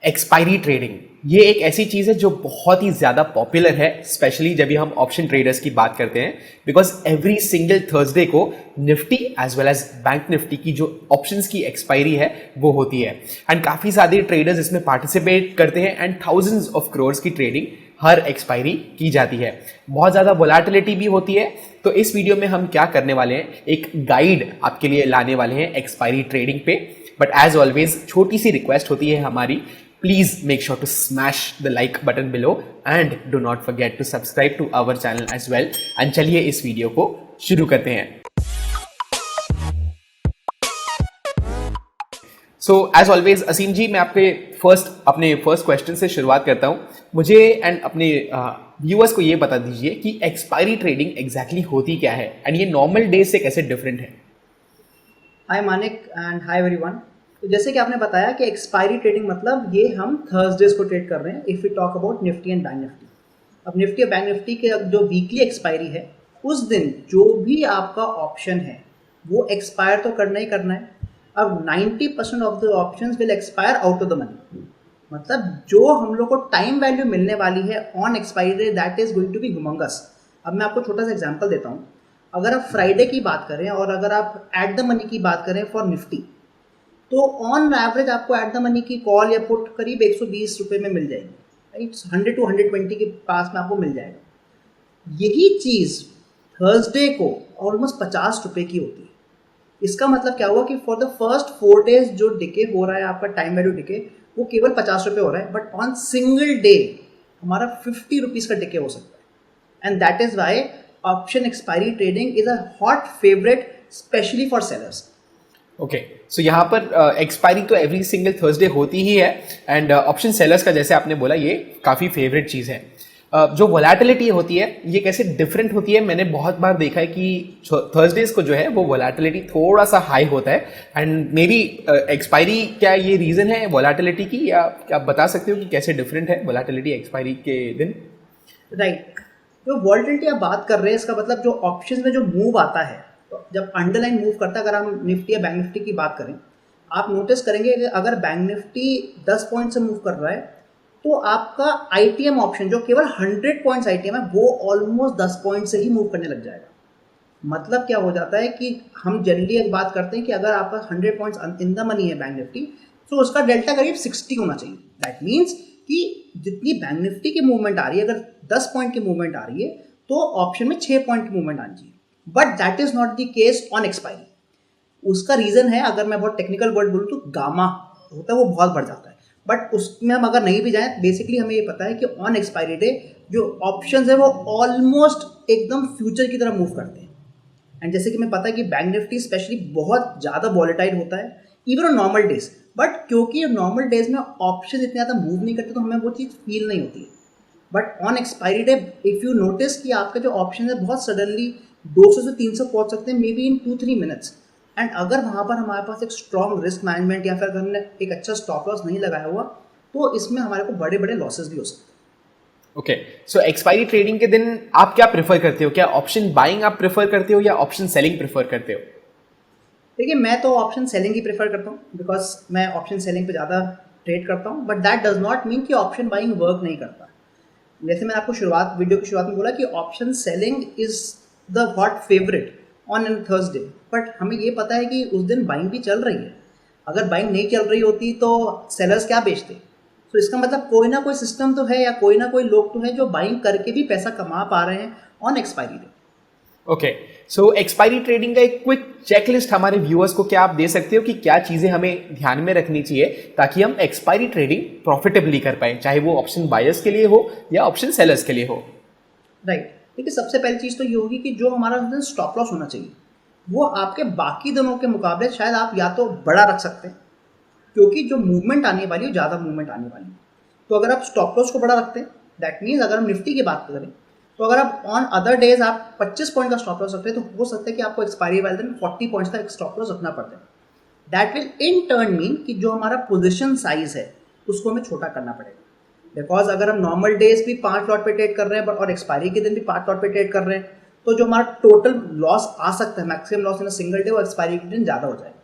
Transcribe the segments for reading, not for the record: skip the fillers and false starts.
Expiry trading ये एक ऐसी चीज़ है जो बहुत ही ज़्यादा पॉपुलर है, स्पेशली जब भी हम ऑप्शन ट्रेडर्स की बात करते हैं, बिकॉज एवरी सिंगल थर्सडे को Nifty as well as bank Nifty की जो ऑप्शंस की एक्सपायरी है वो होती है एंड काफ़ी सारे ट्रेडर्स इसमें पार्टिसिपेट करते हैं एंड थाउजेंड्स ऑफ करोर्स की ट्रेडिंग हर एक्सपायरी की जाती है। बहुत ज़्यादा वोलेटिलिटी भी होती है। तो इस वीडियो में हम क्या करने वाले हैं, एक गाइड आपके लिए लाने वाले हैं एक्सपायरी ट्रेडिंग पे। बट एज ऑलवेज छोटी सी रिक्वेस्ट होती है हमारी, please make sure to smash the like button below and do not forget to subscribe to our channel as well। and चलिए इस वीडियो को शुरू करते हैं। सो एज ऑलवेज असीम जी, मैं अपने फर्स्ट क्वेश्चन से शुरुआत करता हूं। मुझे एंड अपने व्यूअर्स को ये बता दीजिए कि एक्सपायरी ट्रेडिंग एग्जैक्टली होती क्या है एंड ये नॉर्मल डेज से कैसे डिफरेंट है। हाय मानिक एंड हाय एवरीवन। तो जैसे कि आपने बताया कि एक्सपायरी ट्रेडिंग मतलब ये हम थर्सडेज को ट्रेड कर रहे हैं if you talk about Nifty and bank Nifty. अब निफ्टी और बैंक निफ्टी के जो वीकली एक्सपायरी है उस दिन जो भी आपका ऑप्शन है वो एक्सपायर तो करना ही करना है। अब 90% of the options will expire out of the money, मतलब जो हम लोग को टाइम वैल्यू मिलने वाली है on expiry day that is going to be humongous. अब मैं आपको छोटा सा एग्जांपल देता हूँ। अगर आप फ्राइडे की बात करें और अगर आप एट द मनी की बात करें फॉर निफ्टी, तो ऑन एवरेज आपको एट द मनी की कॉल या पुट करीब 120 रुपये में मिल जाएगी, राइट। 100 to 120 के पास में आपको मिल जाएगा। यही चीज़ थर्सडे को ऑलमोस्ट 50 रुपये की होती है। इसका मतलब क्या हुआ कि फॉर द फर्स्ट 4 डेज जो डिके हो रहा है आपका टाइम वैल्यू डिके वो केवल 50 रुपये हो रहा है, बट ऑन सिंगल डे हमारा 50 रुपीज़ का डिके हो सकता है। And that is why option expiry trading is a hot favourite especially for sellers. Okay, so यहाँ पर एक्सपायरी तो एवरी सिंगल थर्सडे होती ही है एंड ऑप्शन सेलर्स का जैसे आपने बोला ये काफ़ी फेवरेट चीज़ है। जो वोलेटिलिटी होती है ये कैसे डिफरेंट होती है, मैंने बहुत बार देखा है कि थर्सडेज को जो है वो वोलेटिलिटी थोड़ा सा हाई होता है एंड मे बी एक्सपायरी, क्या ये रीज़न है वोलेटिलिटी की, या क्या आप बता सकते हो कि कैसे डिफरेंट है वोलेटिलिटी एक्सपायरी के दिन? राइट, जो वॉलेटिलिटी आप बात कर रहे हैं इसका मतलब जो ऑप्शन में जो मूव आता है, तो जब अंडरलाइन मूव करता है, अगर हम निफ्टी या बैंक निफ्टी की बात करें, आप नोटिस करेंगे कि अगर बैंक निफ्टी 10 पॉइंट से मूव कर रहा है तो आपका आईटीएम ऑप्शन जो केवल 100 पॉइंट्स आईटीएम है वो ऑलमोस्ट 10 पॉइंट से ही मूव करने लग जाएगा। मतलब क्या हो जाता है कि हम जनरली एक बात करते हैं कि अगर आपका 100 पॉइंट्स इन द मनी है बैंक निफ्टी, तो उसका डेल्टा करीब 60 होना चाहिए। दैट मीन्स कि जितनी बैंक निफ्टी की मूवमेंट आ रही है, अगर 10 पॉइंट की मूवमेंट आ रही है तो ऑप्शन में 6 पॉइंट की मूवमेंट आनी चाहिए। But that is not the case on expiry. उसका रीजन है, अगर मैं बहुत टेक्निकल वर्ड बोलूँ तो गामा होता है वो बहुत बढ़ जाता है। बट उसमें हम अगर नहीं भी जाएं, बेसिकली हमें ये पता है कि ऑन एक्सपायरी डे जो ऑप्शंस है वो ऑलमोस्ट एकदम फ्यूचर की तरह मूव करते हैं। एंड जैसे कि मैं पता है कि बैंक निफ्टी स्पेशली बहुत ज़्यादा वॉलेटाइल होता है even on normal days, but क्योंकि नॉर्मल डेज में ऑप्शन इतने ज़्यादा मूव नहीं करते तो हमें वो चीज़ फील नहीं होती है। But on expiry day if you notice कि आपका जो ऑप्शन है बहुत सडनली 200 से 300 पहुंच सकते हैं, may be in 2-3 minutes. And अगर वहाँ पर हमारे पास एक स्ट्रॉन्ग रिस्क मैनेजमेंट या फिर अगर हमने एक अच्छा स्टॉप लॉस नहीं लगाया हुआ तो इसमें हमारे को बड़े बड़े लॉसेस भी हो सकते हैं। ओके, सो एक्सपायरी ट्रेडिंग के दिन आप क्या प्रेफर करते हो? क्या ऑप्शन बाइंग आप प्रेफर करते हो या ऑप्शन सेलिंग प्रेफर करते हो? देखिए, मैं तो ऑप्शन सेलिंग ही प्रेफर करता हूँ बिकॉज मैं ऑप्शन सेलिंग पे ज़्यादा ट्रेड करता हूँ। But that does not mean कि ऑप्शन बाइंग वर्क नहीं करता। जैसे मैंने आपको वीडियो की शुरुआत में बोला कि option selling is the hot favourite on an Thursday, but हमें ये पता है कि उस दिन बाइंग भी चल रही है। अगर बाइंग नहीं चल रही होती तो सेलर्स क्या बेचते? तो इसका मतलब कोई ना कोई सिस्टम तो है या कोई ना कोई लोग तो है जो बाइंग करके भी पैसा कमा पा रहे हैं on expiry day. Okay, so expiry trading का एक क्विक चेकलिस्ट हमारे व्यूअर्स को क्या आप दे सकते हो कि क्या चीजें हमें ध्यान में रखनी चाहिए ताकि हम एक्सपायरी ट्रेडिंग प्रॉफिटेबली कर पाए, चाहे वो ऑप्शन बायर्स के लिए हो या ऑप्शन सेलर्स के लिए हो? राइट, देखिए सबसे पहली चीज़ तो ये होगी कि जो हमारा उस दिन स्टॉप लॉस होना चाहिए वो आपके बाकी दिनों के मुकाबले शायद आप या तो बड़ा रख सकते हैं, क्योंकि जो मूवमेंट आने वाली है ज़्यादा मूवमेंट आने वाली है। तो अगर आप स्टॉप लॉस को बड़ा रखते हैं, दैट मीन्स अगर हम निफ्टी की बात करें तो अगर आप ऑन अदर डेज आप 25 पॉइंट का स्टॉप लॉस रखते हैं तो हो सकता है कि आपको एक्सपायरी वाले दिन 40 पॉइंट्स का एक स्टॉप लॉस रखना पड़ता है। That will in turn mean कि जो हमारा पोजिशन साइज है उसको हमें छोटा करना पड़ेगा। बिकॉज अगर हम नॉर्मल डेज भी 5 लॉट पे ट्रेड कर रहे हैं और एक्सपायरी के दिन भी 5 लॉट पे ट्रेड कर रहे हैं, तो जो हमारा टोटल लॉस आ सकता है, maximum loss in single day और एक्सपायरी के दिन ज़्यादा हो जाएगा।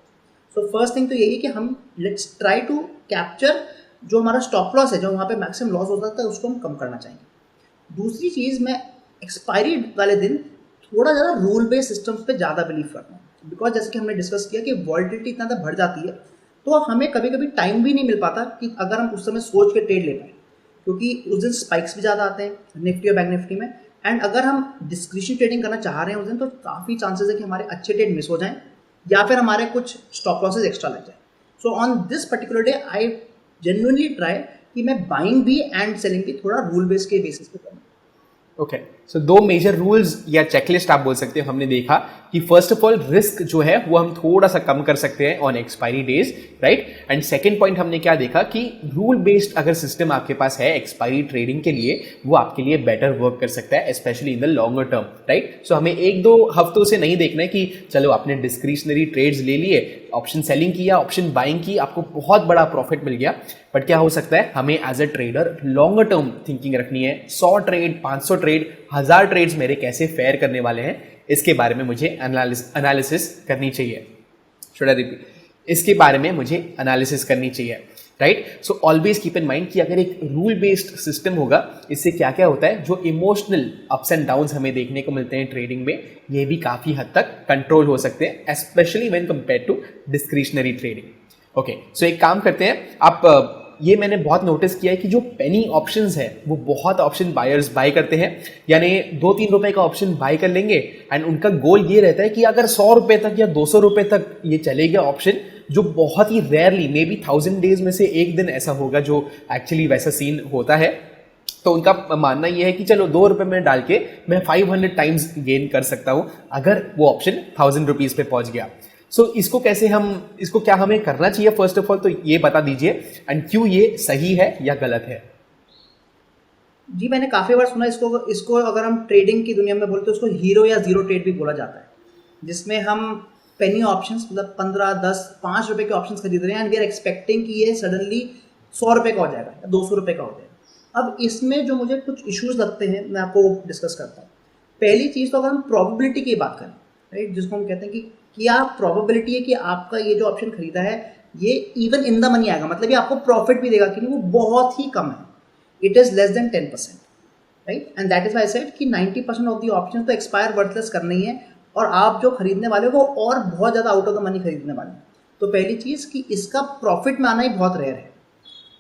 सो फर्स्ट थिंग तो यही कि हम लेट्स ट्राई टू कैप्चर जो हमारा स्टॉप लॉस है, जो वहाँ पे मैक्सिमम लॉस होता था, उसको हम कम करना चाहेंगे। दूसरी चीज़, मैं एक्सपायरी वाले दिन थोड़ा ज़्यादा रूल बेस्ड सिस्टम्स पे ज़्यादा बिलीव करता हूँ, बिकॉज जैसे कि हमने डिस्कस किया कि वॉलिटिलिटी इतना ज़्यादा बढ़ जाती है, तो हमें कभी कभी टाइम भी नहीं मिल पाता कि अगर हम उस समय सोच के ट्रेड ले पाए, क्योंकि उस दिन स्पाइक्स भी ज़्यादा आते हैं निफ्टी और बैंक निफ्टी में। एंड अगर हम डिस्क्रिप्शन ट्रेडिंग करना चाह रहे हैं उस दिन, तो काफ़ी चांसेस है कि हमारे अच्छे ट्रेड मिस हो जाएं या फिर हमारे कुछ स्टॉप लॉसेज एक्स्ट्रा लग जाए। So on this particular day I genuinely try कि मैं बाइंग भी एंड सेलिंग भी थोड़ा रूल बेस के बेसिस पे करूँ। ओके, सो दो मेजर रूल्स या चेकलिस्ट आप बोल सकते हो हमने देखा कि फर्स्ट ऑफ ऑल रिस्क जो है वो हम थोड़ा सा कम कर सकते हैं on expiry days, right. And second point हमने क्या देखा कि रूल बेस्ड अगर सिस्टम आपके पास है एक्सपायरी ट्रेडिंग के लिए, वो आपके लिए बेटर वर्क कर सकता है, especially in the longer term, right. So हमें एक दो हफ्तों से नहीं देखना है कि चलो आपने डिस्क्रिशनरी ट्रेड्स ले लिए, ऑप्शन सेलिंग किया, ऑप्शन बाइंग की, आपको बहुत बड़ा प्रॉफिट मिल गया। बट क्या हो सकता है, हमें as a trader longer term thinking रखनी है। 100 ट्रेड, 500 ट्रेड, 1000 ट्रेड्स मेरे कैसे फेयर करने वाले हैं, इसके बारे में मुझे एनालिसिस करनी चाहिए। Should I repeat? इसके बारे में मुझे एनालिसिस करनी चाहिए, right. So always keep in mind कि अगर एक रूल बेस्ड सिस्टम होगा, इससे क्या क्या होता है, जो इमोशनल अप्स एंड डाउन्स हमें देखने को मिलते हैं ट्रेडिंग में, ये भी काफ़ी हद तक कंट्रोल हो सकते हैं, especially when compare to discretionary trading. Okay, so एक काम करते हैं, आप ये मैंने बहुत नोटिस किया है कि जो पेनी ऑप्शंस है वो बहुत ऑप्शन बायर्स बाय करते हैं, यानी 2-3 रुपए का ऑप्शन बाय कर लेंगे एंड उनका गोल ये रहता है कि अगर 100 रुपए तक या 200 रुपए तक ये चलेगा ऑप्शन, जो बहुत ही रेयरली, मे बी 1000 डेज में से एक दिन ऐसा होगा जो एक्चुअली वैसा सीन होता है। तो उनका मानना यह है कि चलो 2 रुपए में डाल के मैं 500 टाइम्स गेन कर सकता हूं अगर वो ऑप्शन 1000 रुपीज पे पहुंच गया। इसको कैसे इसको क्या हमें करना चाहिए, फर्स्ट ऑफ ऑल तो ये बता दीजिए, एंड क्यों ये सही है या गलत है। जी, मैंने काफ़ी बार सुना इसको इसको अगर हम ट्रेडिंग की दुनिया में बोलते तो उसको हीरो या जीरो ट्रेड भी बोला जाता है, जिसमें हम पेनी ऑप्शंस, मतलब 15, 10, 5 रुपए के ऑप्शंस खरीद रहे हैं एंड वी आर एक्सपेक्टिंग कि ये सडनली 100 रुपए का हो जाएगा या 200 रुपए का हो जाएगा। अब इसमें जो मुझे कुछ इश्यूज लगते हैं, मैं आपको डिस्कस करता हूँ। पहली चीज़ तो अगर हम प्रोबेबिलिटी की बात करें, राइट, जिसको हम कहते हैं कि क्या प्रोबेबिलिटी है कि आपका ये जो ऑप्शन खरीदा है ये इवन इन द मनी आएगा, मतलब ये आपको प्रॉफिट भी देगा कि नहीं, वो बहुत ही कम है। It is less than 10%, right. And that is why said कि 90% ऑफ द ऑप्शन तो एक्सपायर वर्थलेस करने ही है, और आप जो खरीदने वाले हो वो और बहुत ज़्यादा आउट ऑफ द मनी खरीदने वाले हैं। तो पहली चीज़ कि इसका प्रॉफिट में आना ही बहुत रेयर है।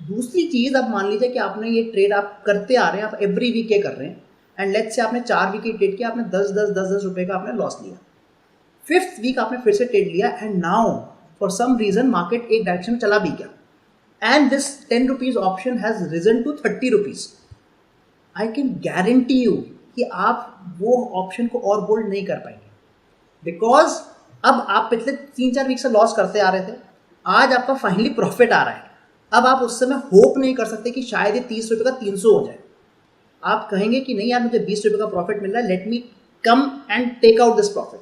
दूसरी चीज़, अब मान लीजिए कि आपने ये ट्रेड आप करते आ रहे हैं, आप एवरी वीक ये कर रहे हैं, एंड लेट्स से आपने 4 वीक ट्रेड किया, आपने 10 रुपए का आपने लॉस लिया। 5th वीक आपने फिर से ट्रेड लिया and now for some reason market एक डायरेक्शन में चला भी गया and this 10 rupees option has risen to 30 rupees. I can guarantee you कि आप वो ऑप्शन को और होल्ड नहीं कर पाएंगे, बिकॉज अब आप पिछले 3-4 वीक से लॉस करते आ रहे थे, आज आपका फाइनली प्रॉफिट आ रहा है। अब आप उस समय होप नहीं कर सकते कि शायद ये 30 रुपये का 300 हो जाए। आप कहेंगे कि नहीं यार, मुझे 20 रुपये का प्रॉफिट मिल रहा है, let me come and take out this profit.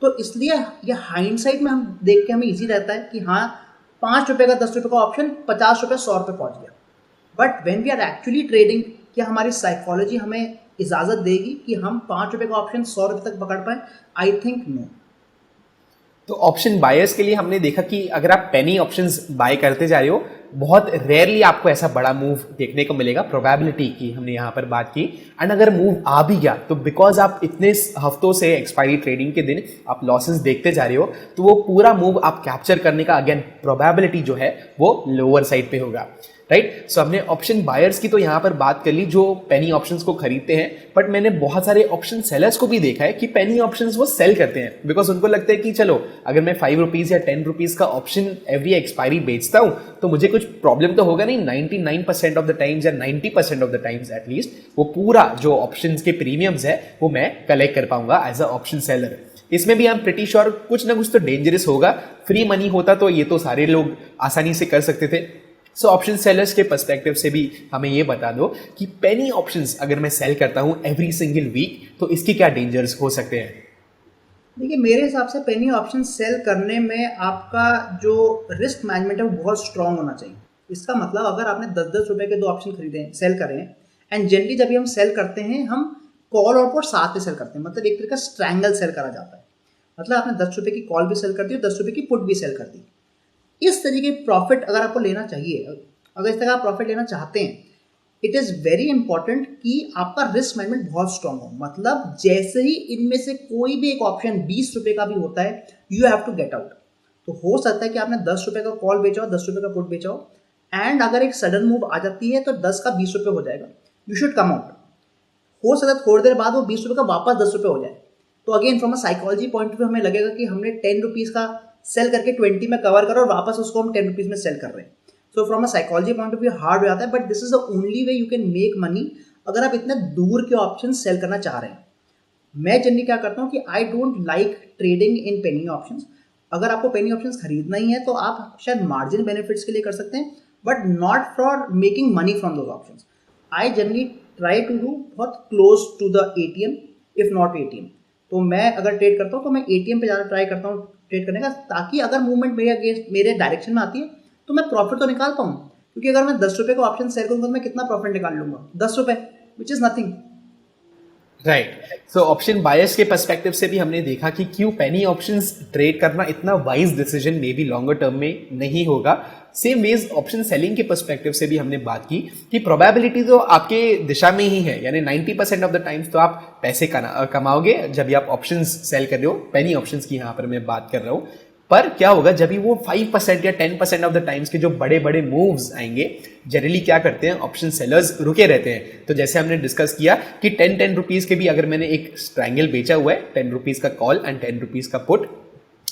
तो इसलिए ये हाइंडसाइट में हम देख के हमें इजी रहता है कि हाँ, 5 रुपये का 10 रुपये का ऑप्शन 50 रुपये 100 रुपये पहुंच गया। But when we are actually trading, क्या हमारी साइकोलॉजी हमें इजाज़त देगी कि हम 5 रुपये का ऑप्शन 100 रुपये तक पकड़ पाएँ? I think no. तो ऑप्शन बायर्स के लिए हमने देखा कि अगर आप पेनी ऑप्शंस बाय करते जा रहे हो, बहुत रेयरली आपको ऐसा बड़ा मूव देखने को मिलेगा, प्रोबेबिलिटी की हमने यहाँ पर बात की। एंड अगर मूव आ भी गया तो बिकॉज आप इतने हफ्तों से एक्सपायरी ट्रेडिंग के दिन आप लॉसेस देखते जा रहे हो, तो वो पूरा मूव आप कैप्चर करने का अगेन प्रोबेबिलिटी जो है वो लोअर साइड पे होगा, राइट। सो हमने ऑप्शन बायर्स की तो यहाँ पर बात कर ली जो पेनी ऑप्शंस को खरीदते हैं, बट मैंने बहुत सारे ऑप्शन सेलर्स को भी देखा है कि पेनी ऑप्शंस वो सेल करते हैं बिकॉज उनको लगता है कि चलो अगर मैं 5 रुपीज या 10 रुपीज का ऑप्शन एवरी एक्सपायरी बेचता हूं तो मुझे कुछ प्रॉब्लम तो होगा नहीं। 99% ऑफ द टाइम्स या 90% ऑफ द टाइम्स एटलीस्ट वो पूरा जो ऑप्शंस के प्रीमियम्स है वो मैं कलेक्ट कर पाऊंगा एज अ ऑप्शन सेलर। इसमें भी हम प्रिटी श्योर कुछ ना कुछ तो डेंजरस होगा। फ्री मनी होता तो ये तो सारे लोग आसानी से कर सकते थे। सो ऑप्शन सेलर्स के पर्सपेक्टिव से भी हमें ये बता दो कि पेनी ऑप्शंस अगर मैं सेल करता हूं एवरी सिंगल वीक तो इसके क्या डेंजर्स हो सकते हैं। देखिए, मेरे हिसाब से पेनी ऑप्शन सेल करने में आपका जो रिस्क मैनेजमेंट है वो बहुत स्ट्रांग होना चाहिए। इसका मतलब अगर आपने 10-10 रुपए के 2 ऑप्शन खरीदे हैं, सेल करें, एंड जनरली जब भी हम सेल करते हैं हम कॉल और पुट साथ में सेल करते हैं, मतलब एक तरह का स्ट्रैंगल सेल करा जाता है। मतलब आपने 10 रुपये की कॉल भी सेल कर दी और 10 रुपये की पुट भी सेल कर दी। इस तरीके प्रॉफिट अगर आपको लेना चाहिए, अगर इस तरह का प्रॉफिट लेना चाहते हैं, इट इज़ वेरी इंपॉर्टेंट कि आपका रिस्क मैनेजमेंट बहुत स्ट्रांग हो। मतलब जैसे ही इनमें से कोई भी एक ऑप्शन 20 रुपये का भी होता है, you have to get out. तो हो सकता है कि आपने 10 रुपये का कॉल बेचा हो, 10 रुपये का पुट बेचा हो, एंड अगर एक सडन मूव आ जाती है तो 10 का 20 रुपये हो जाएगा, यू शुड कम आउट। हो सकता है थोड़ी देर बाद वो 20 रुपये का वापस 10 रुपये हो जाए। तो again from a psychology point of view हमें लगेगा कि हमने 10 रुपीज़ का सेल करके 20 में कवर करो और वापस उसको हम 10 रुपीज़ में सेल कर रहे हैं। So from a psychology point of view hard हो जाता है, but this is the only way you can make money अगर आप इतने दूर के ऑप्शन सेल करना चाह रहे हैं। मैं जनरली क्या करता हूँ कि I don't like trading in Penney options. अगर आपको पेनी ऑप्शंस खरीदना ही है तो आप शायद मार्जिन बेनिफिट्स के लिए कर सकते हैं, but not for making money from those options. I generally try to do बहुत close to the ATM, if not ATM. तो मैं अगर ट्रेड करता हूँ तो मैं एटीएम पे ज़्यादा ट्राई करता हूँ ट्रेड करने का, ताकि अगर मूवमेंट मेरे अगेंस्ट मेरे डायरेक्शन में आती है तो मैं प्रॉफिट तो निकाल पाऊँ। क्योंकि अगर मैं 10 रुपये का ऑप्शन सेल करूँगा तो मैं कितना प्रॉफिट निकाल लूँगा? 10 रुपये, which is nothing. Right. So option buyers के पर्सपेक्टिव से भी हमने देखा कि क्यों पेनी ऑप्शंस ट्रेड करना इतना wise decision may be longer term में नहीं होगा। सेम वेज ऑप्शन सेलिंग के पर्सपेक्टिव से भी हमने बात की कि प्रोबेबिलिटी तो आपके दिशा में ही है, यानी 90% ऑफ द टाइम्स तो आप पैसे कमाओगे जब भी आप ऑप्शंस सेल कर रहे हो। पेनी ऑप्शंस की यहाँ पर मैं बात कर रहा हूँ। पर क्या होगा जब भी वो 5% या 10% ऑफ द टाइम्स के जो बड़े बड़े मूव्स आएंगे, जनरली क्या करते हैं ऑप्शन सेलर्स रुके रहते हैं। तो जैसे हमने डिस्कस किया कि 10 रुपीज़ के भी अगर मैंने एक ट्रायंगल बेचा हुआ है, 10 रुपीज़ का कॉल एंड 10 रुपीज़ का पुट,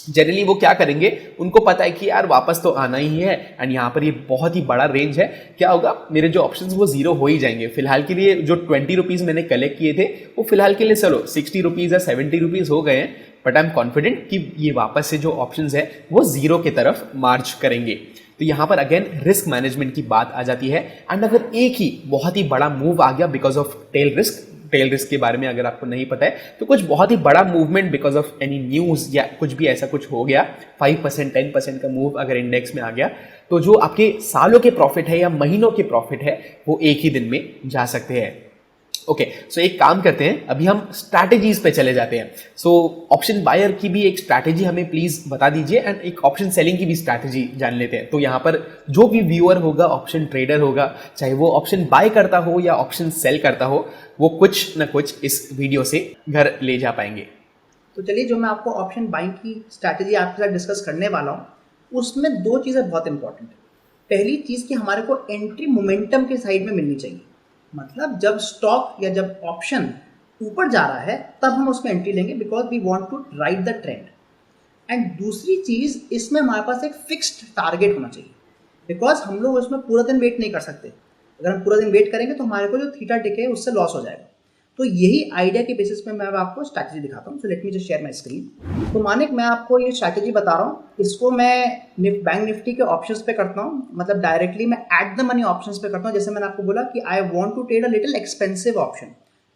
जनरली वो क्या करेंगे, उनको पता है कि यार वापस तो आना ही है एंड यहाँ पर ये बहुत ही बड़ा रेंज है, क्या होगा मेरे जो ऑप्शंस वो जीरो हो ही जाएंगे। फिलहाल के लिए जो 20 रुपीज़ मैंने कलेक्ट किए थे वो फिलहाल के लिए चलो 60 रुपीज़ या 70 रुपीज़ हो गए हैं, बट आई एम कॉन्फिडेंट कि ये वापस से जो ऑप्शंस है वो जीरो की तरफ मार्च करेंगे। तो यहाँ पर अगेन रिस्क मैनेजमेंट की बात आ जाती है। एंड अगर एक ही बहुत ही बड़ा मूव आ गया बिकॉज ऑफ टेल रिस्क के बारे में अगर आपको नहीं पता है तो कुछ बहुत ही बड़ा movement because of any news या कुछ भी ऐसा कुछ हो गया, 5% 10% का मूव अगर इंडेक्स में आ गया, तो जो आपके सालों के प्रॉफिट है या महीनों के प्रॉफिट है वो एक ही दिन में जा सकते हैं। ओके, सो एक काम करते हैं, अभी हम स्ट्रैटेजीज पे चले जाते हैं। सो ऑप्शन बायर की भी एक स्ट्रैटेजी हमें प्लीज बता दीजिए एंड एक ऑप्शन सेलिंग की भी स्ट्रैटेजी जान लेते हैं। तो यहाँ पर जो भी व्यूअर होगा, ऑप्शन ट्रेडर होगा, चाहे वो ऑप्शन बाय करता हो या ऑप्शन सेल करता हो, वो कुछ ना कुछ इस वीडियो से घर ले जा पाएंगे। तो चलिए, जो मैं आपको ऑप्शन बाइंग की स्ट्रैटेजी आपके साथ डिस्कस करने वाला हूँ उसमें दो चीज़ें बहुत इंपॉर्टेंट है। पहली चीज़ कि हमारे को एंट्री मोमेंटम के साइड में मिलनी चाहिए। मतलब जब स्टॉक या जब ऑप्शन ऊपर जा रहा है तब हम उसमें एंट्री लेंगे, because we want to ride the trend. And दूसरी चीज़, इसमें हमारे पास एक फिक्स्ड टारगेट होना चाहिए, बिकॉज हम लोग उसमें पूरा दिन वेट नहीं कर सकते। अगर हम पूरा दिन वेट करेंगे तो हमारे को जो थीटा टिके है उससे लॉस हो जाएगा। तो यही आइडिया के बेसिस पे मैं अब आपको स्ट्रैटेजी दिखाता हूँ। So let me just share my screen. तो मानिक, मैं आपको ये स्ट्रैटेजी बता रहा हूँ, इसको मैं बैंक निफ्टी के ऑप्शंस पे करता हूँ, मतलब डायरेक्टली मैं एट द मनी ऑप्शंस पे करता हूँ। जैसे मैंने आपको बोला कि I want to trade a little expensive option,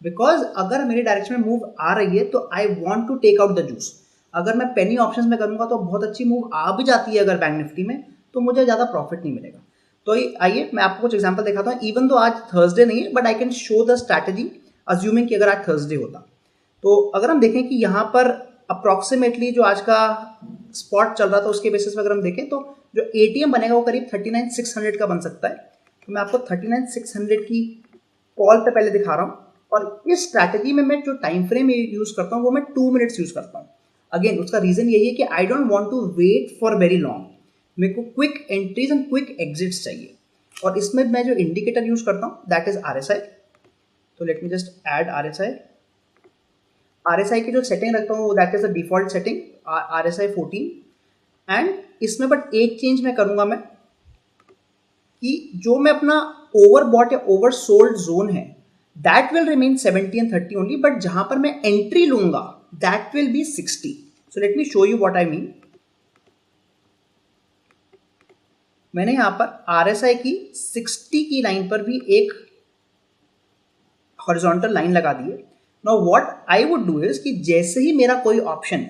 because अगर मेरे डायरेक्शन में मूव आ रही है तो I want to take out the juice. अगर मैं पेनी ऑप्शंस में करूँगा तो बहुत अच्छी मूव आ भी जाती है अगर बैंक निफ्टी में, तो मुझे ज़्यादा प्रॉफिट नहीं मिलेगा। तो आइए मैं आपको कुछ एग्जांपल दिखाता हूँ। इवन तो आज थर्सडे नहीं है, but I can show the strategy assuming कि अगर आज थर्सडे होता। तो अगर हम देखें कि यहाँ पर अप्रॉक्सीमेटली जो आज का स्पॉट चल रहा था उसके बेसिस पे अगर हम देखें तो जो एटीएम बनेगा वो करीब 39,600 का बन सकता है। तो मैं आपको 39,600 की कॉल पे पहले दिखा रहा हूँ, और इस स्ट्रैटेजी में मैं जो टाइम फ्रेम यूज़ करता हूँ वो मैं 2 मिनट्स यूज़ करता हूँ। अगेन उसका रीज़न यही है कि I don't want to wait for very long, मेरे को quick entries and quick exits चाहिए। और इसमें मैं जो इंडिकेटर यूज़ करता हूँ दैट इज़ RSI। तो let me just add RSI की जो सेटिंग रखता हूँ that is the default setting RSI 14। And इसमें बट एक चेंज मैं करूँगा मैं, कि जो मैं अपना ओवरबॉट या ओवर सोल्ड जोन है that will remain 70 and 30 only, but जहाँ पर मैं एंट्री लूँगा that will be 60। So let me show you what I mean. मैंने यहाँ पर RSI की 60 की लाइन पर भी एक हॉरिजॉन्टल लाइन लगा दी है। Now what I would do is कि जैसे ही मेरा कोई ऑप्शन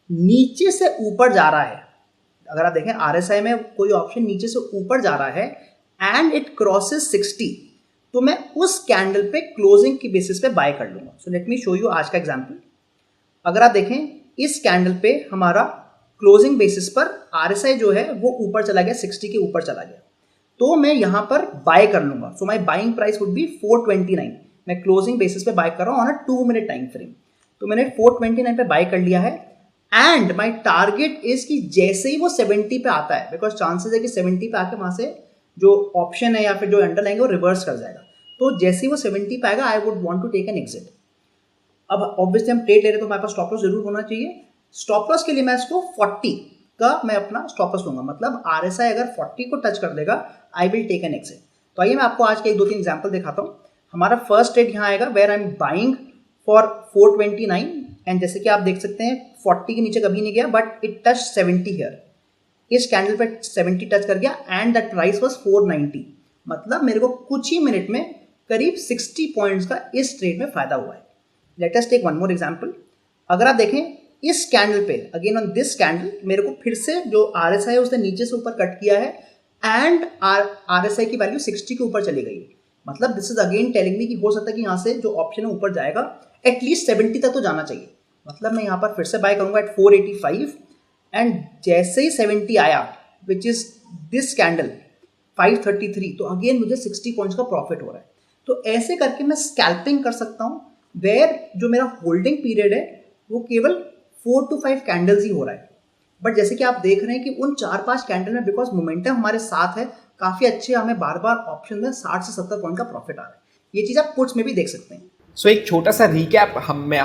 नीचे से ऊपर जा रहा है, अगर आप देखें RSI में कोई ऑप्शन नीचे से ऊपर जा रहा है एंड इट क्रॉसेस 60, तो मैं उस कैंडल पे क्लोजिंग की बेसिस पे बाय कर लूंगा। So let me show you आज का एग्जांपल। अगर आप देखें इस कैंडल पे हमारा क्लोजिंग बेसिस पर RSI जो है वो ऊपर चला गया, 60 के ऊपर चला गया। तो मैं यहाँ पर बाय कर लूंगा. सो माई बाइंग प्राइस वुड बी 429. मैं क्लोजिंग बेसिस पे बाय कर रहा हूँ on a 2 minute time frame. तो मैंने 429 पे बाय कर लिया है. एंड माई टारगेट इज कि जैसे ही वो 70 पे आता है, बिकॉज चांसेस है कि 70 पे आके वहां से जो ऑप्शन है या फिर जो अंडर लाएंगे वो रिवर्स कर जाएगा. तो जैसे ही वो 70 पे आएगा, I would want to take an exit. अब ऑब्वियसली हम ट्रेड ले रहे हैं तो हमारे पास स्टॉप लॉस जरूर होना चाहिए. स्टॉप लॉस के लिए मैं इसको 40 का मैं अपना स्टॉप लॉस लूंगा. मतलब RSI अगर 40 को टच कर देगा, I will take an exit. तो आइए मैं आपको आज के 2-3 एग्जांपल दिखाता हूँ. हमारा फर्स्ट ट्रेड यहाँ आएगा where I am buying for 429. And जैसे कि आप देख सकते हैं 40 के नीचे कभी नहीं गया, बट इट टच 70 हियर. इस कैंडल पे 70 टच कर गया एंड दैट प्राइस वाज 490. मतलब मेरे को कुछ ही मिनट में करीब 60 पॉइंट्स का इस ट्रेड में फायदा हुआ है. Let us take one more example. अगर आप देखें इस कैंडल पे, अगेन ऑन दिस कैंडल, मेरे को फिर से जो RSI है उसने नीचे से ऊपर कट किया है एंड RSI की वैल्यू 60 के ऊपर चली गई. मतलब this is again telling me कि हो सकता है कि यहाँ से जो ऑप्शन है ऊपर जाएगा, एटलीस्ट 70 तक तो जाना चाहिए. मतलब मैं यहाँ पर फिर से बाय करूंगा एट 485. एंड जैसे ही 70 आया, विच इज दिस कैंडल 533, तो अगेन मुझे 60 पॉइंट्स का प्रॉफिट हो रहा है. तो ऐसे करके मैं स्कैल्पिंग कर सकता हूँ, वेयर जो मेरा होल्डिंग पीरियड है वो केवल 4 to 5 कैंडल्स ही हो रहा है. बट जैसे कि आप देख रहे हैं कि उन 4-5 कैंडल में, बिकॉज मोमेंटम हमारे साथ है, काफी अच्छे हमें बार बार ऑप्शन में 60 से 70 पॉइंट का प्रॉफिट आ रहा है. ये चीज आप पुट्स में भी देख सकते हैं. सो एक छोटा सा रिकैप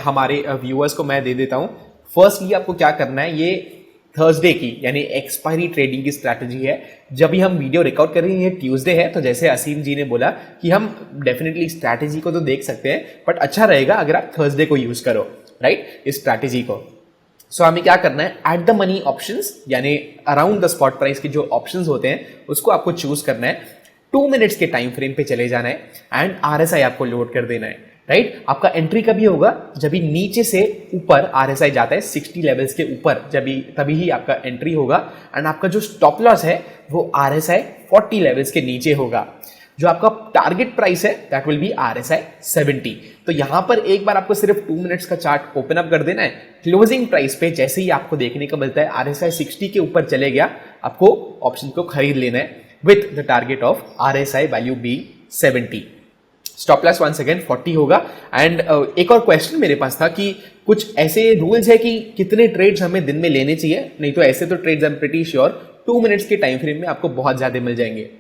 हमारे व्यूअर्स को मैं दे देता हूँ. फर्स्टली आपको क्या करना है, ये थर्सडे की यानी एक्सपायरी ट्रेडिंग की स्ट्रैटेजी है. जब भी हम वीडियो रिकॉर्ड कर रहे हैं, ये ट्यूसडे है, तो जैसे असीम जी ने बोला कि हम डेफिनेटली स्ट्रैटेजी को तो देख सकते हैं, बट अच्छा रहेगा अगर आप थर्सडे को यूज करो, राइट, इस स्ट्रैटेजी को. सो हमें क्या करना है, एट द मनी ऑप्शंस यानी अराउंड द स्पॉट प्राइस के जो ऑप्शंस होते हैं उसको आपको चूज करना है. 2 मिनट्स के टाइम फ्रेम पे चले जाना है एंड RSI आपको लोड कर देना है, राइट. आपका एंट्री कभी होगा, जब भी नीचे से ऊपर RSI जाता है 60 लेवल्स के ऊपर, तभी ही आपका एंट्री होगा. एंड आपका जो स्टॉप लॉस है वो RSI 40 लेवल्स के नीचे होगा. जो आपका टारगेट प्राइस है दैट विल बी RSI 70. तो यहां पर एक बार आपको सिर्फ 2 मिनट्स का चार्ट ओपन अप कर देना है. क्लोजिंग प्राइस पे जैसे ही आपको देखने को मिलता है RSI 60 के ऊपर चले गया, आपको ऑप्शन को खरीद लेना है with the target of RSI value be 70. Stop loss once again 40 होगा. एंड एक और क्वेश्चन मेरे पास था कि कुछ ऐसे रूल्स है कि कितने ट्रेड्स हमें दिन में लेने चाहिए, नहीं तो ऐसे तो trades I am pretty sure 2 minutes के टाइम फ्रेम में आपको बहुत ज्यादा मिल जाएंगे.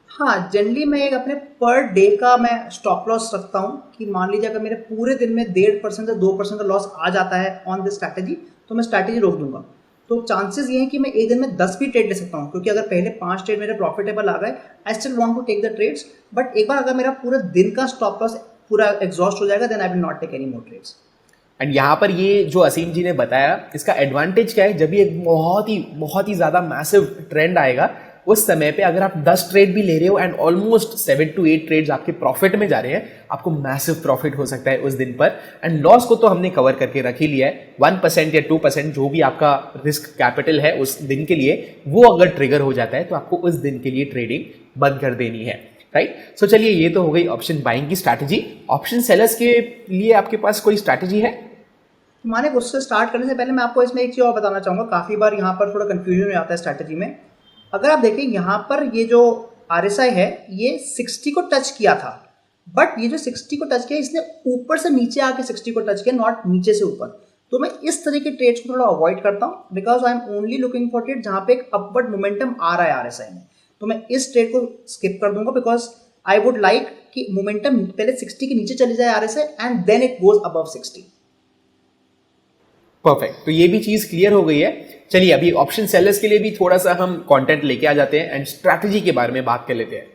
हाँ, जनरली मैं एक अपने पर डे का मैं स्टॉप लॉस रखता हूँ कि मान लीजिए अगर मेरे पूरे दिन में 1.5% से 2% का लॉस आ जाता है ऑन दिस स्ट्रैटेजी, तो मैं स्ट्रैटेजी रोक दूंगा. तो चांसेस ये हैं कि मैं एक दिन में 10 भी ट्रेड ले सकता हूँ, क्योंकि अगर पहले 5 ट्रेड मेरे प्रॉफिटेबल आ गए, I still want to take the trades. But एक बार अगर मेरा पूरा दिन का स्टॉप लॉस पूरा एग्जॉस्ट हो जाएगा, then I will not take any more trades. And यहाँ पर ये जो असीम जी ने बताया, इसका एडवांटेज क्या है, जब भी एक बहुत ही ज्यादा मैसिव ट्रेंड आएगा, उस समय पे अगर आप 10 ट्रेड भी ले रहे हो एंड ऑलमोस्ट 7 to 8 ट्रेड्स आपके प्रॉफिट में जा रहे हैं, आपको मैसिव प्रॉफिट हो सकता है उस दिन पर. एंड लॉस को तो हमने कवर करके रख ही लिया है. 1% या 2% जो भी आपका रिस्क कैपिटल है उस दिन के लिए, वो अगर ट्रिगर हो जाता है तो आपको उस दिन के लिए ट्रेडिंग बंद कर देनी है, राइट. सो चलिए, ये तो हो गई ऑप्शन बाइंग की स्ट्रैटेजी. ऑप्शन सेलर्स के लिए आपके पास कोई स्ट्रैटेजी है? माने उससे स्टार्ट करने से पहले मैं आपको इसमें एक चीज़ और बताना चाहूँगा. काफ़ी बार यहाँ पर थोड़ा कंफ्यूजन हो जाता है स्ट्रैटेजी में. अगर आप देखें यहाँ पर ये जो RSI है ये 60 को टच किया था, बट ये जो 60 को टच किया इसने ऊपर से नीचे आके 60 को टच किया, नॉट नीचे से ऊपर. तो मैं इस तरह के ट्रेड्स को थोड़ा अवॉइड करता हूँ, because I am only looking for trade जहाँ पे एक अपवर्ड मोमेंटम आ रहा है RSI में. तो मैं इस ट्रेड को स्किप कर दूंगा, बिकॉज आई वुड लाइक कि मोमेंटम पहले 60 के नीचे चली जाए RSI and then it goes above 60. Perfect. तो ये भी चीज क्लियर हो गई है. चलिए, अभी ऑप्शन सेलर्स के लिए भी थोड़ा सा हम कंटेंट लेके आ जाते हैं एंड स्ट्रैटेजी के बारे में बात कर लेते हैं.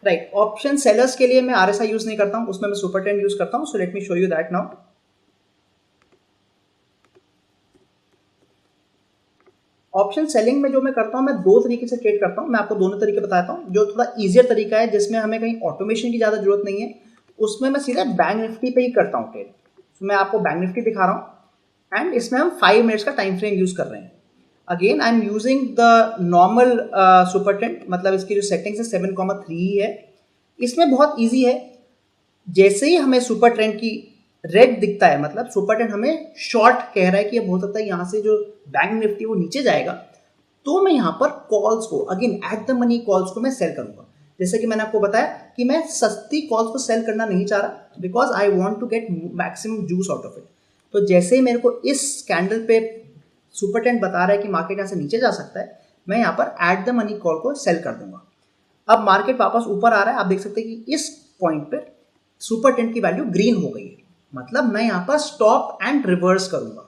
राइट. ऑप्शन सेलर्स के लिए मैं RSI यूज नहीं करता हूँ, उसमें मैं सुपर ट्रेंड यूज करता हूँ. So let me show you that now. Option selling में जो मैं करता हूँ, मैं 2 तरीके से ट्रेड करता हूँ. मैं आपको दोनों तरीके बताता हूँ. जो थोड़ा ईजियर तरीका है, जिसमें हमें कहीं ऑटोमेशन की ज़्यादा जरूरत नहीं है, उसमें मैं सीधा बैंक निफ्टी पे ही करता हूँ ट्रेड. तो मैं आपको बैंक निफ्टी दिखा रहा हूँ एंड इसमें हम 5 मिनट्स का टाइम फ्रेम यूज कर रहे हैं. Again I am using the normal super trend, मतलब इसकी जो सेटिंग्स है 7,3 ही है. इसमें बहुत ईजी है. जैसे ही हमें सुपर ट्रेंड की रेड दिखता है, मतलब सुपर ट्रेंड हमें शॉर्ट कह रहा है कि अब हो सकता है यहाँ से जो बैंक निफ्टी वो नीचे जाएगा, तो मैं यहाँ पर कॉल्स को again eight the money calls को मैं सेल करूँगा। जैसे कि मैंने आपको बताया कि मैं सस्ती कॉल्स को सेल करना नहीं चाह रहा because I want to get maximum juice out of it. तो जैसे ही मेरे को इस कैंडल पे सुपर टेंट बता रहा है कि मार्केट यहाँ से नीचे जा सकता है, मैं यहाँ पर एट द मनी कॉल को सेल कर दूंगा। अब मार्केट वापस ऊपर आ रहा है, आप देख सकते हैं कि इस पॉइंट पे सुपर टेंट की वैल्यू ग्रीन हो गई है, मतलब मैं यहाँ पर स्टॉप एंड रिवर्स करूंगा।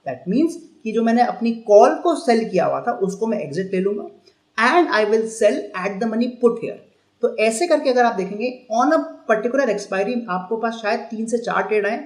दैट मीन्स कि जो मैंने अपनी कॉल को सेल किया हुआ था उसको मैं एग्जिट ले लूंगा and I will sell at the money put here. तो ऐसे करके अगर आप देखेंगे ऑन अ पर्टिकुलर एक्सपायरी आपको पास शायद 3 से 4 ट्रेड आए,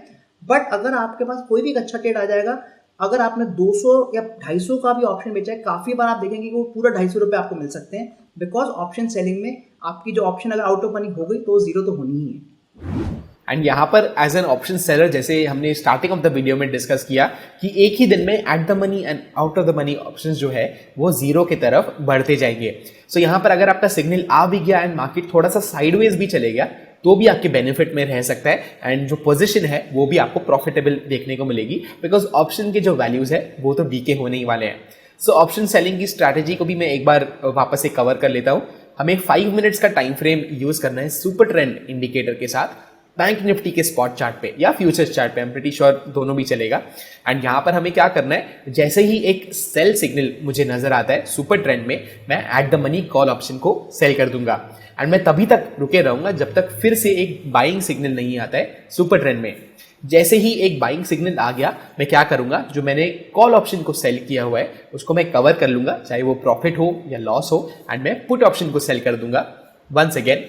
बट अगर आपके पास कोई भी एक अच्छा ट्रेड आ जाएगा, अगर आपने 200 या 250 का भी ऑप्शन बेचा है, काफ़ी बार आप देखेंगे कि वो पूरा 250 रुपये आपको मिल सकते हैं बिकॉज ऑप्शन सेलिंग में आपकी जो ऑप्शन अगर आउट ऑफ मनी हो गई तो जीरो तो होनी ही है। एंड यहाँ पर एज एन ऑप्शन सेलर, जैसे हमने स्टार्टिंग ऑफ द वीडियो में डिस्कस किया कि एक ही दिन में eight the money and out of the money options जो है वो जीरो की तरफ बढ़ते जाएंगे। सो यहाँ पर अगर आपका सिग्नल आ भी गया एंड मार्केट थोड़ा सा साइडवेज भी चले गया तो भी आपके बेनिफिट में रह सकता है एंड जो पोजीशन है वो भी आपको प्रॉफिटेबल देखने को मिलेगी बिकॉज ऑप्शन के जो वैल्यूज है वो तो वीके होने ही वाले हैं। सो ऑप्शन सेलिंग की स्ट्रैटेजी को भी मैं एक बार वापस से कवर कर लेता हूँ। हमें 5 मिनट्स का टाइम फ्रेम यूज करना है सुपर ट्रेंड इंडिकेटर के साथ बैंक निफ्टी के स्पॉट चार्ट पे या फ्यूचर्स चार्ट पे, आई एम प्रीटी श्योर दोनों भी चलेगा। एंड यहाँ पर हमें क्या करना है, जैसे ही एक सेल सिग्नल मुझे नजर आता है सुपर ट्रेंड में, मैं eight the money call option को सेल कर दूंगा एंड मैं तभी तक रुके रहूंगा जब तक फिर से एक बाइंग सिग्नल नहीं आता है सुपर ट्रेंड में। जैसे ही एक बाइंग सिग्नल आ गया, मैं क्या करूंगा, जो मैंने कॉल ऑप्शन को सेल किया हुआ है उसको मैं कवर कर लूंगा, चाहे वो प्रॉफिट हो या लॉस हो, एंड मैं पुट ऑप्शन को सेल कर दूंगा वंस अगेन,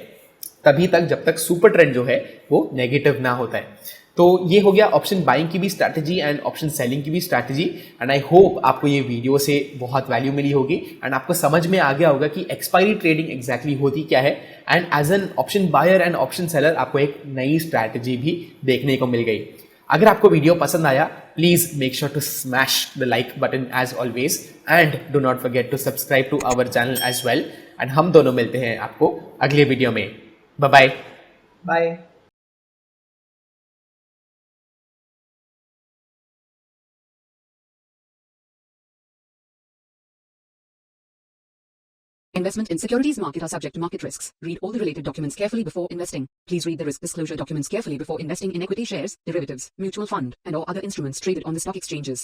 तभी तक जब तक सुपर ट्रेंड जो है वो नेगेटिव ना होता है। तो ये हो गया ऑप्शन बाइंग की भी स्ट्रैटेजी एंड ऑप्शन सेलिंग की भी स्ट्रैटेजी। एंड आई होप आपको ये वीडियो से बहुत वैल्यू मिली होगी एंड आपको समझ में आ गया होगा कि एक्सपायरी ट्रेडिंग एग्जैक्टली होती क्या है। And as an option buyer and option seller आपको एक नई स्ट्रैटेजी भी देखने को मिल गई। अगर आपको वीडियो पसंद आया, please make sure to smash the like button as always and do not forget to subscribe to our channel as well. And हम दोनों मिलते हैं आपको अगले वीडियो में। Bye bye. Investment in securities market are subject to market risks. Read all the related documents carefully before investing. Please read the risk disclosure documents carefully before investing in equity shares, derivatives, mutual fund, and or other instruments traded on the stock exchanges.